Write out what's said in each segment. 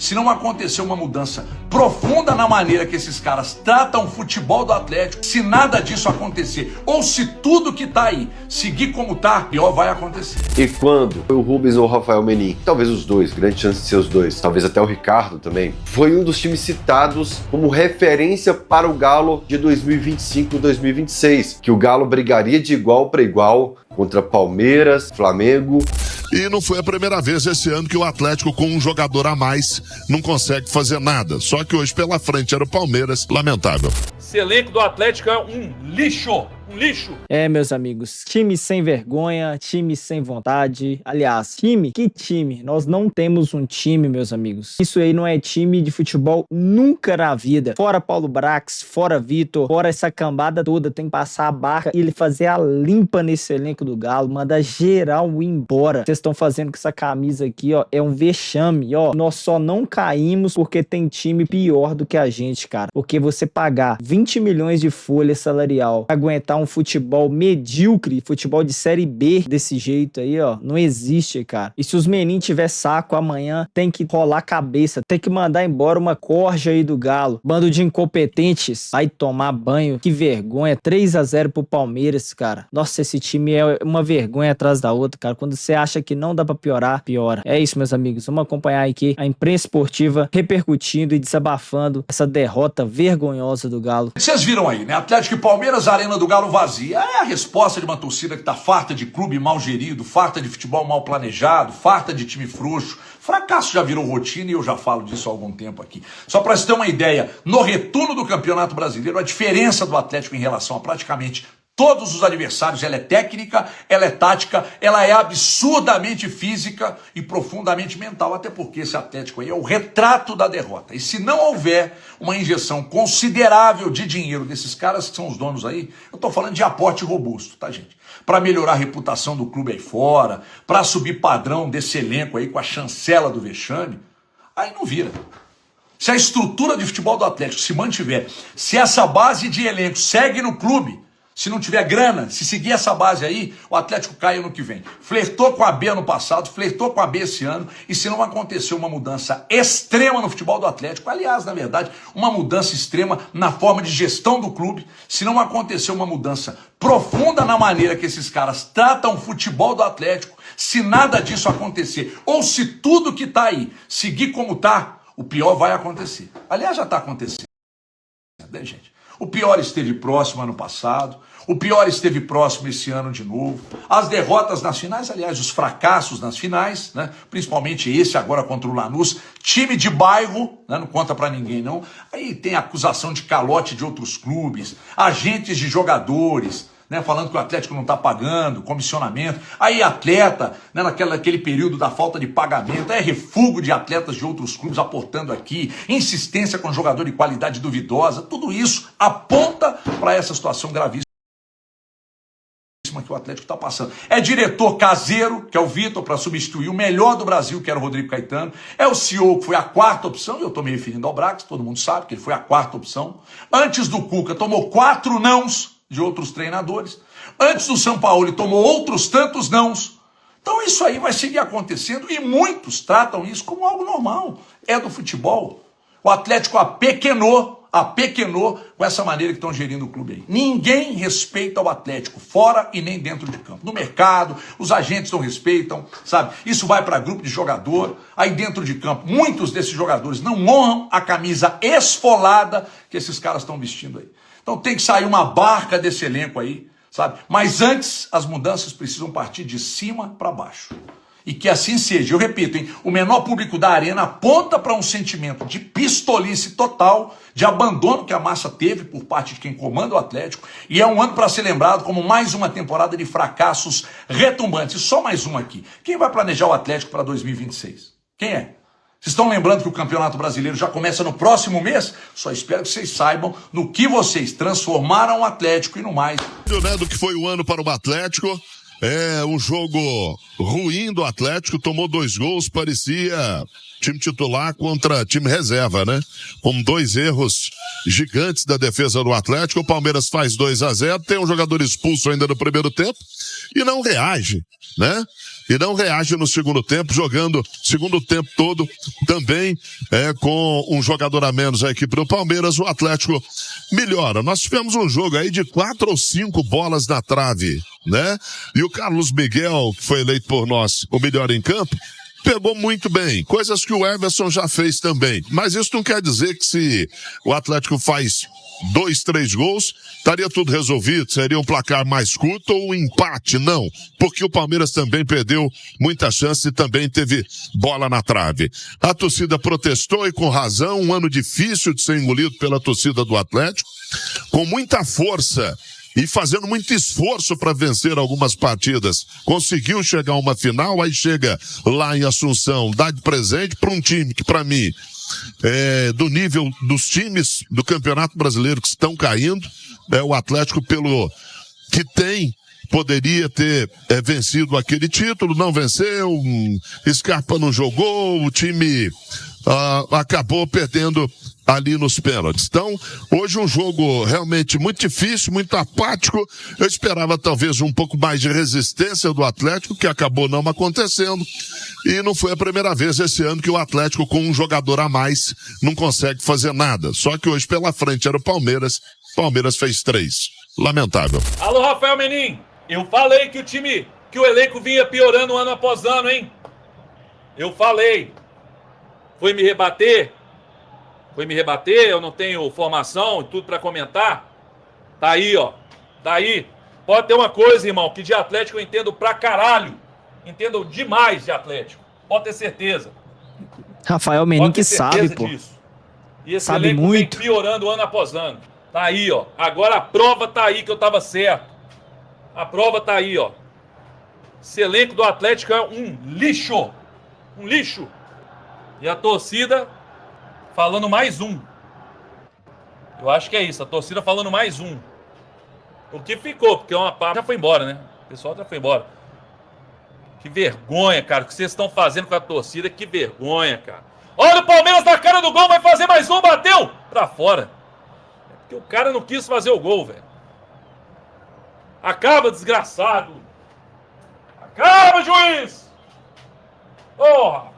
se não acontecer uma mudança profunda na maneira que esses caras tratam o futebol do Atlético, se nada disso acontecer, ou se tudo que tá aí seguir como tá, pior vai acontecer. E quando foi o Rubens ou o Rafael Menin? Talvez os dois, grande chance de ser os dois, talvez até o Ricardo também. Foi um dos times citados como referência para o Galo de 2025 e 2026, que o Galo brigaria de igual para igual contra Palmeiras, Flamengo. E não foi a primeira vez esse ano que o Atlético, com um jogador a mais, não consegue fazer nada. Só que hoje pela frente era o Palmeiras, lamentável. Esse elenco do Atlético é um lixo. Um lixo. É, meus amigos, time sem vergonha, time sem vontade. Aliás, que time? Nós não temos um time, meus amigos. Isso aí não é time de futebol nunca na vida. Fora Paulo Brax, fora Vitor, fora essa cambada toda, tem que passar a barca e fazer a limpa nesse elenco do Galo, mandar geral ir embora. Vocês estão fazendo com essa camisa aqui, ó, é um vexame, ó. Nós só não caímos porque tem time pior do que a gente, cara. Porque você pagar 20 milhões de folha salarial, aguentar um futebol medíocre, futebol de série B desse jeito aí, ó, não existe, cara. E se os meninos tiver saco amanhã, tem que rolar cabeça, tem que mandar embora uma corja aí do Galo. Bando de incompetentes, vai tomar banho, que vergonha. 3-0 pro Palmeiras, cara. Nossa, esse time é uma vergonha atrás da outra, cara. Quando você acha que não dá pra piorar, piora. É isso, meus amigos, vamos acompanhar aqui a imprensa esportiva repercutindo e desabafando essa derrota vergonhosa do Galo. Vocês viram aí, né? Atlético e Palmeiras, Arena do Galo vazia. É a resposta de uma torcida que tá farta de clube mal gerido, farta de futebol mal planejado, farta de time frouxo. Fracasso já virou rotina e eu já falo disso há algum tempo aqui. Só para você ter uma ideia, no retorno do Campeonato Brasileiro, a diferença do Atlético em relação a praticamente todos os adversários, ela é técnica, ela é tática, ela é absurdamente física e profundamente mental, até porque esse Atlético aí é o retrato da derrota. E se não houver uma injeção considerável de dinheiro desses caras que são os donos aí, eu tô falando de aporte robusto, tá, gente? Para melhorar a reputação do clube aí fora, para subir padrão desse elenco aí com a chancela do vexame, aí não vira. Se a estrutura de futebol do Atlético se mantiver, se essa base de elenco segue no clube, se não tiver grana, se seguir essa base aí, o Atlético cai ano que vem. Flertou com a B ano passado, flertou com a B esse ano, e se não acontecer uma mudança extrema no futebol do Atlético, aliás, na verdade, uma mudança extrema na forma de gestão do clube, se não acontecer uma mudança profunda na maneira que esses caras tratam o futebol do Atlético, se nada disso acontecer, ou se tudo que tá aí seguir como tá, o pior vai acontecer. Aliás, já tá acontecendo, né, gente? O pior esteve próximo ano passado, o pior esteve próximo esse ano de novo. As derrotas nas finais, aliás, os fracassos nas finais, né? Principalmente esse agora contra o Lanús, time de bairro, né? Não conta pra ninguém não. Aí tem acusação de calote de outros clubes, agentes de jogadores, né, falando que o Atlético não está pagando, comissionamento, aí atleta, né, naquele período da falta de pagamento, é refúgio de atletas de outros clubes aportando aqui, insistência com jogador de qualidade duvidosa, tudo isso aponta para essa situação gravíssima que o Atlético está passando. É diretor caseiro, que é o Vitor, para substituir o melhor do Brasil, que era o Rodrigo Caetano, é o CEO, que foi a quarta opção, e eu estou me referindo ao Brax, todo mundo sabe que ele foi a quarta opção, antes do Cuca tomou 4 nãos de outros treinadores. Antes do São Paulo, ele tomou outros tantos nãos. Então isso aí vai seguir acontecendo e muitos tratam isso como algo normal. É do futebol. O Atlético apequenou com essa maneira que estão gerindo o clube aí. Ninguém respeita o Atlético, fora e nem dentro de campo. No mercado, os agentes não respeitam, sabe? Isso vai para grupo de jogador, aí dentro de campo, muitos desses jogadores não honram a camisa esfolada que esses caras estão vestindo aí. Então tem que sair uma barca desse elenco aí, sabe? Mas antes, as mudanças precisam partir de cima para baixo. E que assim seja. Eu repito, hein? O menor público da Arena aponta para um sentimento de pistolice total, de abandono que a massa teve por parte de quem comanda o Atlético. E é um ano para ser lembrado como mais uma temporada de fracassos retumbantes. E só mais uma aqui. Quem vai planejar o Atlético para 2026? Quem é? Vocês estão lembrando que o Campeonato Brasileiro já começa no próximo mês? Só espero que vocês saibam no que vocês transformaram o Atlético e no mais. Né, do que foi o ano para o Atlético, um jogo ruim do Atlético, tomou 2 gols, parecia time titular contra time reserva, né? Com 2 erros gigantes da defesa do Atlético, o Palmeiras faz 2-0, tem um jogador expulso ainda no primeiro tempo e não reage, né? E não reage no segundo tempo, jogando segundo tempo todo também com um jogador a menos a equipe do Palmeiras. O Atlético melhora. Nós tivemos um jogo aí de 4 ou 5 bolas na trave, né? E o Carlos Miguel, que foi eleito por nós o melhor em campo, pegou muito bem, coisas que o Everson já fez também. Mas isso não quer dizer que se o Atlético faz 2, 3 gols, estaria tudo resolvido, seria um placar mais curto ou um empate, não, porque o Palmeiras também perdeu muita chance e também teve bola na trave. A torcida protestou e com razão, um ano difícil de ser engolido pela torcida do Atlético, com muita força e fazendo muito esforço para vencer algumas partidas. Conseguiu chegar a uma final, aí chega lá em Assunção, dá de presente para um time que, para mim, do nível dos times do Campeonato Brasileiro que estão caindo, o Atlético, pelo que tem, poderia ter vencido aquele título, não venceu, Scarpa não jogou, o time acabou perdendo ali nos pênaltis. Então, hoje um jogo realmente muito difícil, muito apático. Eu esperava talvez um pouco mais de resistência do Atlético, que acabou não acontecendo. E não foi a primeira vez esse ano que o Atlético, com um jogador a mais, não consegue fazer nada. Só que hoje pela frente era o Palmeiras. O Palmeiras fez 3. Lamentável. Alô, Rafael Menin. Eu falei que o elenco vinha piorando ano após ano, hein? Eu falei. Foi me rebater, eu não tenho formação e tudo pra comentar. Tá aí, ó. Tá aí. Pode ter uma coisa, irmão, que de Atlético eu entendo pra caralho. Entendo demais de Atlético. Pode ter certeza. Rafael Menin que sabe, pô. Disso. E esse sabe elenco muito. vem piorando ano após ano. Tá aí, ó. Agora a prova tá aí que eu tava certo. A prova tá aí, ó. Esse elenco do Atlético é um lixo. Um lixo. E a torcida falando mais um. Eu acho que é isso, a torcida falando mais um. O que ficou, porque uma parte já foi embora, né? O pessoal já foi embora. Que vergonha, cara, o que vocês estão fazendo com a torcida, que vergonha, cara. Olha o Palmeiras na cara do gol, vai fazer mais um, bateu! Pra fora. É porque o cara não quis fazer o gol, velho. Acaba, desgraçado. Acaba, juiz! Porra!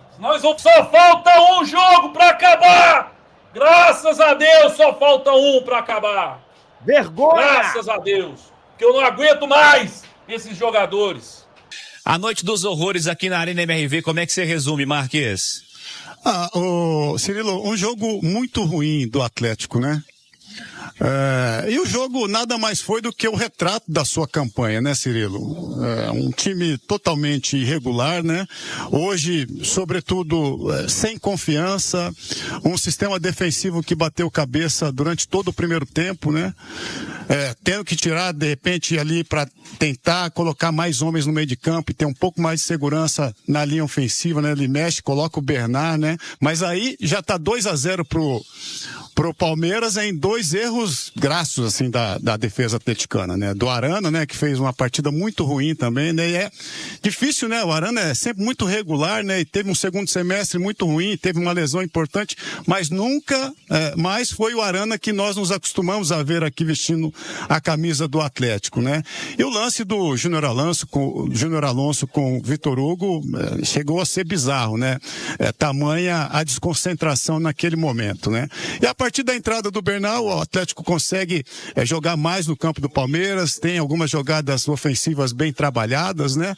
Só falta um jogo pra acabar! Graças a Deus, só falta um pra acabar! Vergonha! Graças a Deus! Que eu não aguento mais esses jogadores! A noite dos horrores aqui na Arena MRV, como é que você resume, Marques? Cirilo, um jogo muito ruim do Atlético, né? E o jogo nada mais foi do que o retrato da sua campanha, né, Cirilo? Um time totalmente irregular, né? Hoje, sobretudo, sem confiança, um sistema defensivo que bateu cabeça durante todo o primeiro tempo, né? Tendo que tirar, de repente, ali para tentar colocar mais homens no meio de campo e ter um pouco mais de segurança na linha ofensiva, né? Ele mexe, coloca o Bernard, né? Mas aí já tá 2-0 pro Palmeiras em 2 erros grassos, assim, da defesa atleticana, né? Do Arana, né? Que fez uma partida muito ruim também, né? E é difícil, né? O Arana é sempre muito regular, né? E teve um segundo semestre muito ruim, teve uma lesão importante, mas nunca mais foi o Arana que nós nos acostumamos a ver aqui vestindo a camisa do Atlético, né? E o lance do Júnior Alonso com o Vitor Hugo chegou a ser bizarro, né? Tamanha a desconcentração naquele momento, né? E a partir da entrada do Bernal, o Atlético consegue jogar mais no campo do Palmeiras, tem algumas jogadas ofensivas bem trabalhadas, né?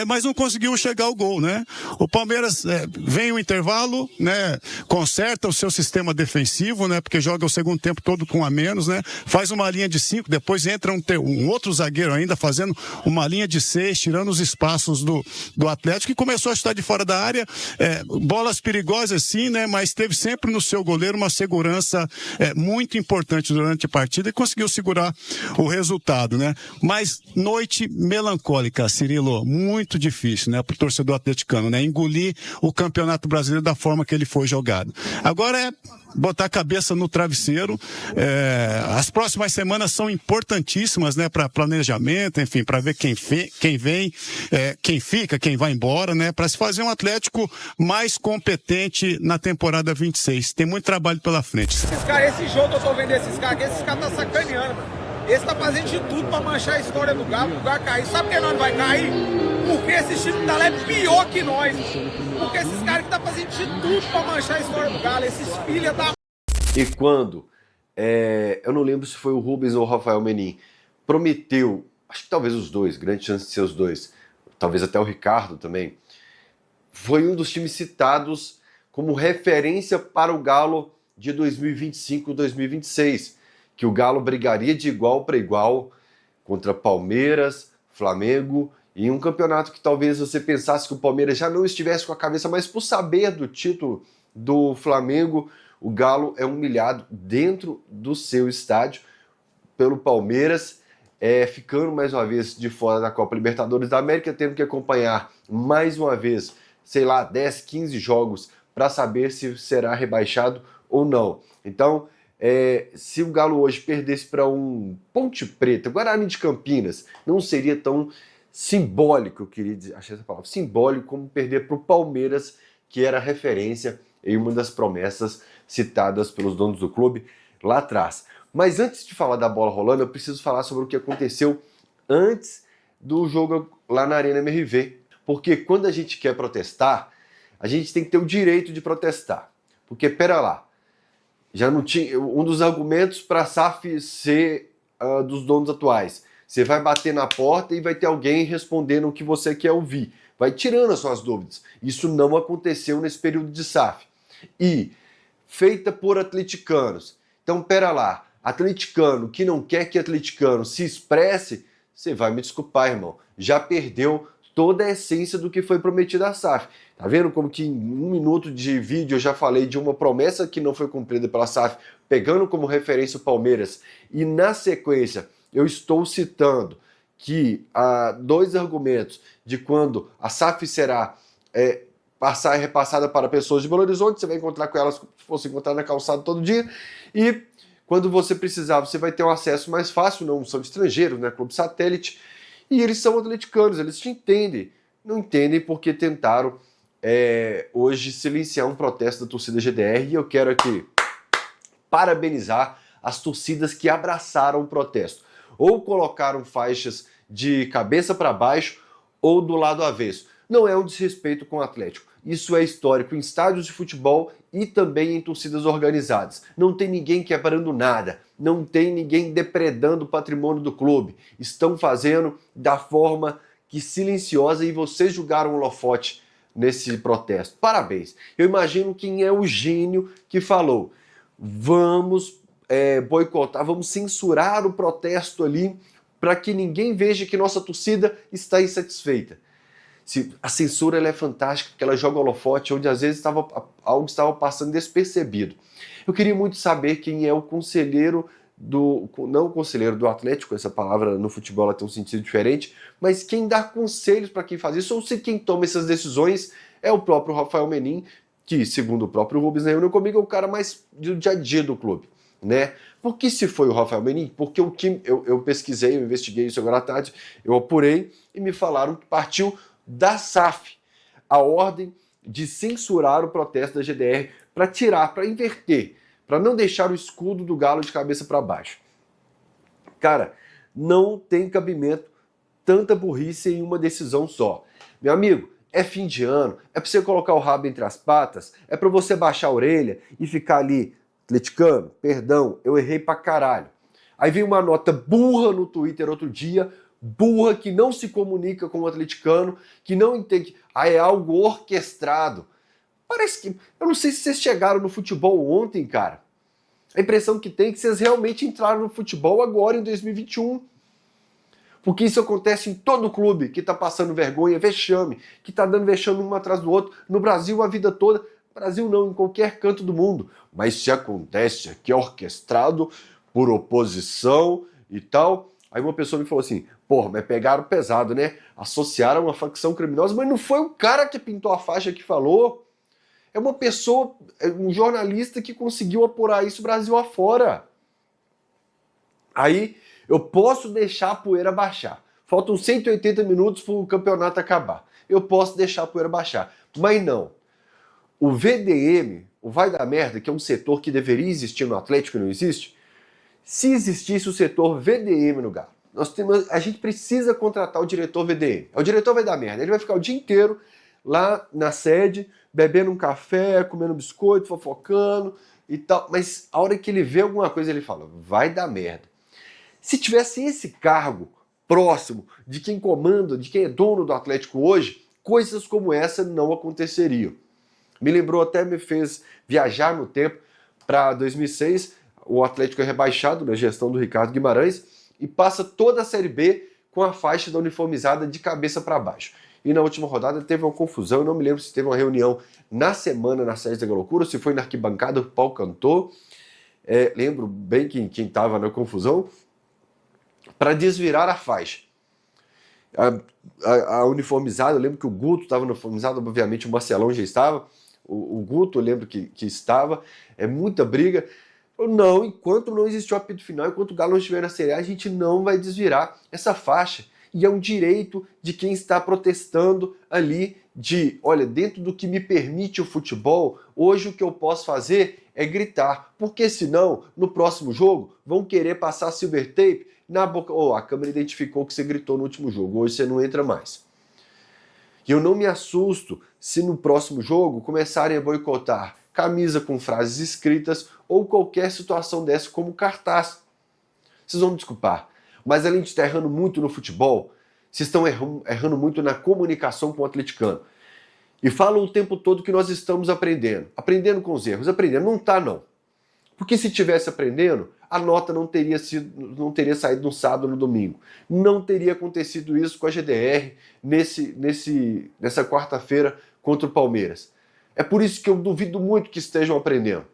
Mas não conseguiu chegar ao gol, né? O Palmeiras vem o intervalo, né? Conserta o seu sistema defensivo, né? Porque joga o segundo tempo todo com a menos, né? Faz uma linha de 5, depois entra um outro zagueiro ainda fazendo uma linha de 6, tirando os espaços do Atlético, e começou a chutar de fora da área, bolas perigosas sim, né? Mas teve sempre no seu goleiro uma segurança confiança muito importante durante a partida e conseguiu segurar o resultado, né? Mas noite melancólica, Cirilo, muito difícil, né, para o torcedor atleticano, né? Engolir o Campeonato Brasileiro da forma que ele foi jogado. Agora é botar a cabeça no travesseiro. As próximas semanas são importantíssimas, né, para planejamento, enfim, para ver quem vem, quem fica, quem vai embora, né, para se fazer um Atlético mais competente na temporada 26. Tem muito trabalho pela frente. Esse jogo eu tô vendo esses caras tá sacaneando, mano. Eles tá fazendo de tudo pra manchar a história do Galo, pro Galo cair. Sabe por que nós não vai cair? Porque esse time tá lá é pior que nós. Porque esses caras que tá fazendo de tudo pra manchar a história do Galo, esses filha da... E quando, eu não lembro se foi o Rubens ou o Rafael Menin, prometeu, acho que talvez os dois, grande chance de ser os dois, talvez até o Ricardo também, foi um dos times citados como referência para o Galo de 2025 e 2026, que o Galo brigaria de igual para igual contra Palmeiras, Flamengo, em um campeonato que talvez você pensasse que o Palmeiras já não estivesse com a cabeça, mas por saber do título do Flamengo, o Galo é humilhado dentro do seu estádio pelo Palmeiras, ficando mais uma vez de fora da Copa Libertadores da América, tendo que acompanhar mais uma vez, sei lá, 10, 15 jogos para saber se será rebaixado ou não. Então, se o Galo hoje perdesse para um Ponte Preta, Guarani de Campinas, não seria tão simbólico, eu queria dizer, achei essa palavra, simbólico como perder para o Palmeiras, que era referência em uma das promessas citadas pelos donos do clube lá atrás. Mas antes de falar da bola rolando, eu preciso falar sobre o que aconteceu antes do jogo lá na Arena MRV. Porque quando a gente quer protestar, a gente tem que ter o direito de protestar. Porque, pera lá, já não tinha um dos argumentos para a SAF ser dos donos atuais. Você vai bater na porta e vai ter alguém respondendo o que você quer ouvir. Vai tirando as suas dúvidas. Isso não aconteceu nesse período de SAF. E feita por atleticanos. Então, pera lá, atleticano que não quer que atleticano se expresse, você vai me desculpar, irmão. Já perdeu toda a essência do que foi prometido à SAF. Tá vendo como que em 1 minuto de vídeo eu já falei de uma promessa que não foi cumprida pela SAF, pegando como referência o Palmeiras, e na sequência eu estou citando que há 2 argumentos de quando a SAF será passar e repassada para pessoas de Belo Horizonte, você vai encontrar com elas como se fosse encontrar na calçada todo dia, e quando você precisar, você vai ter um acesso mais fácil, não são de estrangeiros, né, clube satélite, e eles são atleticanos, eles te entendem. Não entendem porque tentaram hoje silenciar um protesto da torcida GDR, e eu quero aqui parabenizar as torcidas que abraçaram o protesto. Ou colocaram faixas de cabeça para baixo ou do lado avesso. Não é um desrespeito com o Atlético. Isso é histórico em estádios de futebol e também em torcidas organizadas. Não tem ninguém quebrando nada, não tem ninguém depredando o patrimônio do clube. Estão fazendo da forma que silenciosa, e vocês julgaram o holofote nesse protesto. Parabéns. Eu imagino quem é o gênio que falou: vamos boicotar, vamos censurar o protesto ali para que ninguém veja que nossa torcida está insatisfeita. A censura ela é fantástica, porque ela joga holofote onde às vezes algo estava passando despercebido. Eu queria muito saber quem é o conselheiro não o conselheiro do Atlético, essa palavra no futebol ela tem um sentido diferente, mas quem dá conselhos para quem faz isso, ou se quem toma essas decisões é o próprio Rafael Menin, que, segundo o próprio Rubens na reunião comigo, é o cara mais do dia a dia do clube, né? Por que se foi o Rafael Menin? Porque o time, eu pesquisei, eu investiguei isso agora à tarde, eu apurei e me falaram que partiu da SAF a ordem de censurar o protesto da GDR para tirar, para inverter, para não deixar o escudo do Galo de cabeça para baixo. Cara, não tem cabimento tanta burrice em uma decisão só. Meu amigo, é fim de ano, é para você colocar o rabo entre as patas, é para você baixar a orelha e ficar ali, atleticano, perdão, eu errei pra caralho. Aí vem uma nota burra no Twitter outro dia, burra, que não se comunica com o atleticano, que não entende, é algo orquestrado. Parece que, eu não sei se vocês chegaram no futebol ontem, cara. A impressão que tem é que vocês realmente entraram no futebol agora em 2021. Porque isso acontece em todo clube que tá passando vergonha, vexame, que tá dando vexame um atrás do outro, no Brasil a vida toda. Brasil não, em qualquer canto do mundo. Mas se acontece aqui, orquestrado por oposição e tal. Aí uma pessoa me falou assim, porra, mas pegaram pesado, né? Associaram uma facção criminosa, mas não foi o cara que pintou a faixa que falou. É uma pessoa, um jornalista que conseguiu apurar isso Brasil afora. Aí eu posso deixar a poeira baixar. Faltam 180 minutos para o campeonato acabar. Eu posso deixar a poeira baixar. Mas não. O VDM, o vai dar merda, que é um setor que deveria existir no Atlético e não existe, se existisse o setor VDM no Galo, a gente precisa contratar o diretor VDM. O diretor vai dar merda. Ele vai ficar o dia inteiro lá na sede, bebendo um café, comendo biscoito, fofocando e tal. Mas a hora que ele vê alguma coisa, ele fala, vai dar merda. Se tivesse esse cargo próximo de quem comanda, de quem é dono do Atlético hoje, coisas como essa não aconteceriam. Me lembrou, até me fez viajar no tempo para 2006, o Atlético é rebaixado na gestão do Ricardo Guimarães e passa toda a Série B com a faixa da uniformizada de cabeça para baixo. E na última rodada teve uma confusão, eu não me lembro se teve uma reunião na semana na sede da loucura, se foi na arquibancada, o pau cantou. Lembro bem quem estava na confusão, para desvirar a faixa. A uniformizada, eu lembro que o Guto estava uniformizado, obviamente o Marcelão já estava, o Guto eu lembro que estava, muita briga. Não, enquanto não existiu o apito final, enquanto o Galo não estiver na Série A, a gente não vai desvirar essa faixa. E é um direito de quem está protestando ali olha, dentro do que me permite o futebol, hoje o que eu posso fazer é gritar, porque senão, no próximo jogo, vão querer passar silver tape na boca. A câmera identificou que você gritou no último jogo, hoje você não entra mais. E eu não me assusto se no próximo jogo começarem a boicotar camisa com frases escritas ou qualquer situação dessa como cartaz. Vocês vão me desculpar, mas além de estar errando muito no futebol, vocês estão errando muito na comunicação com o atleticano. E falam o tempo todo que nós estamos aprendendo com os erros, não tá não. Porque se tivesse aprendendo, a nota não teria saído no sábado ou no domingo. Não teria acontecido isso com a GDR nessa quarta-feira contra o Palmeiras. É por isso que eu duvido muito que estejam aprendendo.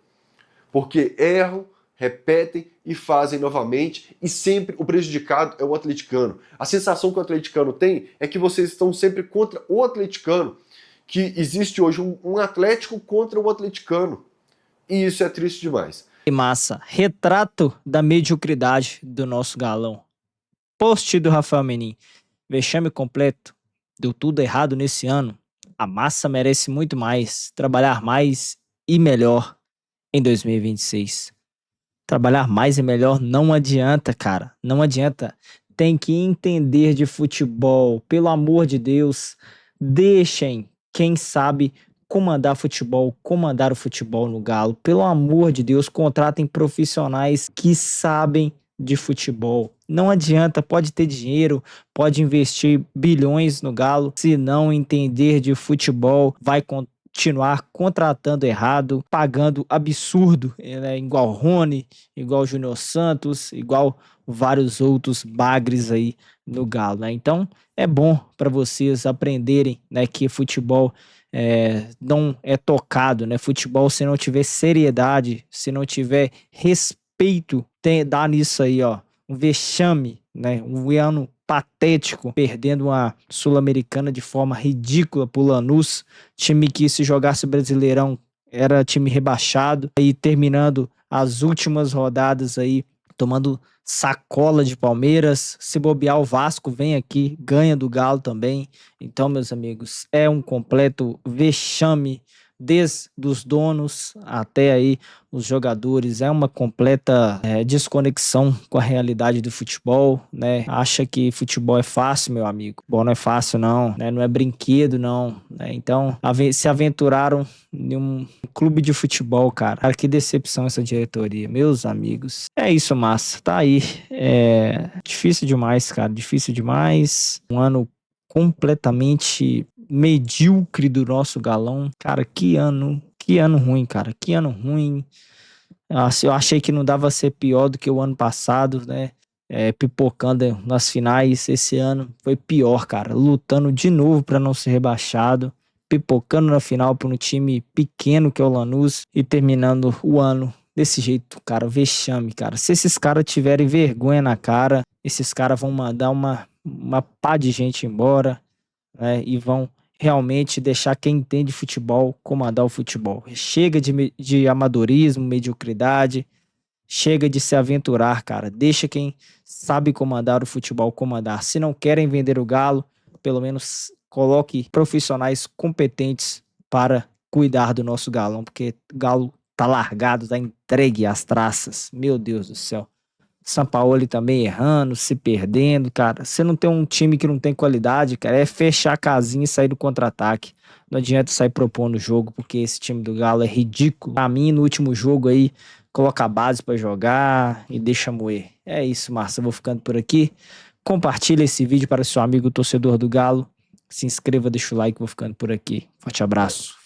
Porque erram, repetem e fazem novamente, e sempre o prejudicado é o atleticano. A sensação que o atleticano tem é que vocês estão sempre contra o atleticano, que existe hoje um Atlético contra o atleticano. E isso é triste demais. Que massa. Retrato da mediocridade do nosso galão. Post do Rafael Menin. Vexame completo. Deu tudo errado nesse ano. A massa merece muito mais. Trabalhar mais e melhor em 2026. Trabalhar mais e melhor não adianta, cara. Não adianta. Tem que entender de futebol. Pelo amor de Deus, deixem quem sabe comandar o futebol no Galo. Pelo amor de Deus, contratem profissionais que sabem de futebol. Não adianta, pode ter dinheiro, pode investir bilhões no Galo, se não entender de futebol, vai continuar contratando errado, pagando absurdo, igual Rony, igual Júnior Santos, igual vários outros bagres aí no Galo, né? Então é bom para vocês aprenderem, né, que futebol não é tocado, né? Futebol, se não tiver seriedade, se não tiver respeito, dá nisso aí, ó, um vexame, né? Um ano patético, perdendo uma Sul-Americana de forma ridícula pro Lanús, time que se jogasse Brasileirão era time rebaixado, e terminando as últimas rodadas aí, tomando sacola de Palmeiras. Se bobear, o Vasco vem aqui, ganha do Galo também. Então, meus amigos, é um completo vexame, desde os donos até aí os jogadores. É uma completa desconexão com a realidade do futebol, né? Acha que futebol é fácil, meu amigo. Bom, não é fácil não, né? Não é brinquedo não, né? Então se aventuraram em um clube de futebol, cara. Cara, que decepção essa diretoria, meus amigos. É isso, massa, tá aí. Difícil demais, cara, difícil demais. Um ano completamente medíocre do nosso galão. Cara, que ano ruim, cara, que ano ruim. Eu achei que não dava a ser pior do que o ano passado, né? Pipocando nas finais. Esse ano foi pior, cara, lutando de novo para não ser rebaixado. pipocando na final por um time pequeno que é o Lanús e terminando o ano desse jeito, cara, vexame, cara. Se esses caras tiverem vergonha na cara, esses caras vão mandar uma pá de gente embora, né? E vão realmente deixar quem entende futebol comandar o futebol. Chega de amadorismo, mediocridade, chega de se aventurar, cara. Deixa quem sabe comandar o futebol comandar. Se não querem vender o Galo, pelo menos coloque profissionais competentes para cuidar do nosso Galão, porque o Galo tá largado, tá entregue às traças. Meu Deus do céu. Sampaoli também errando, se perdendo, cara. Você não tem um time que não tem qualidade, cara, é fechar a casinha e sair do contra-ataque. Não adianta sair propondo o jogo, porque esse time do Galo é ridículo. Pra mim, no último jogo aí, coloca a base pra jogar e deixa moer. É isso, Márcio. Eu vou ficando por aqui. Compartilha esse vídeo para seu amigo torcedor do Galo. Se inscreva, deixa o like, vou ficando por aqui. Forte abraço.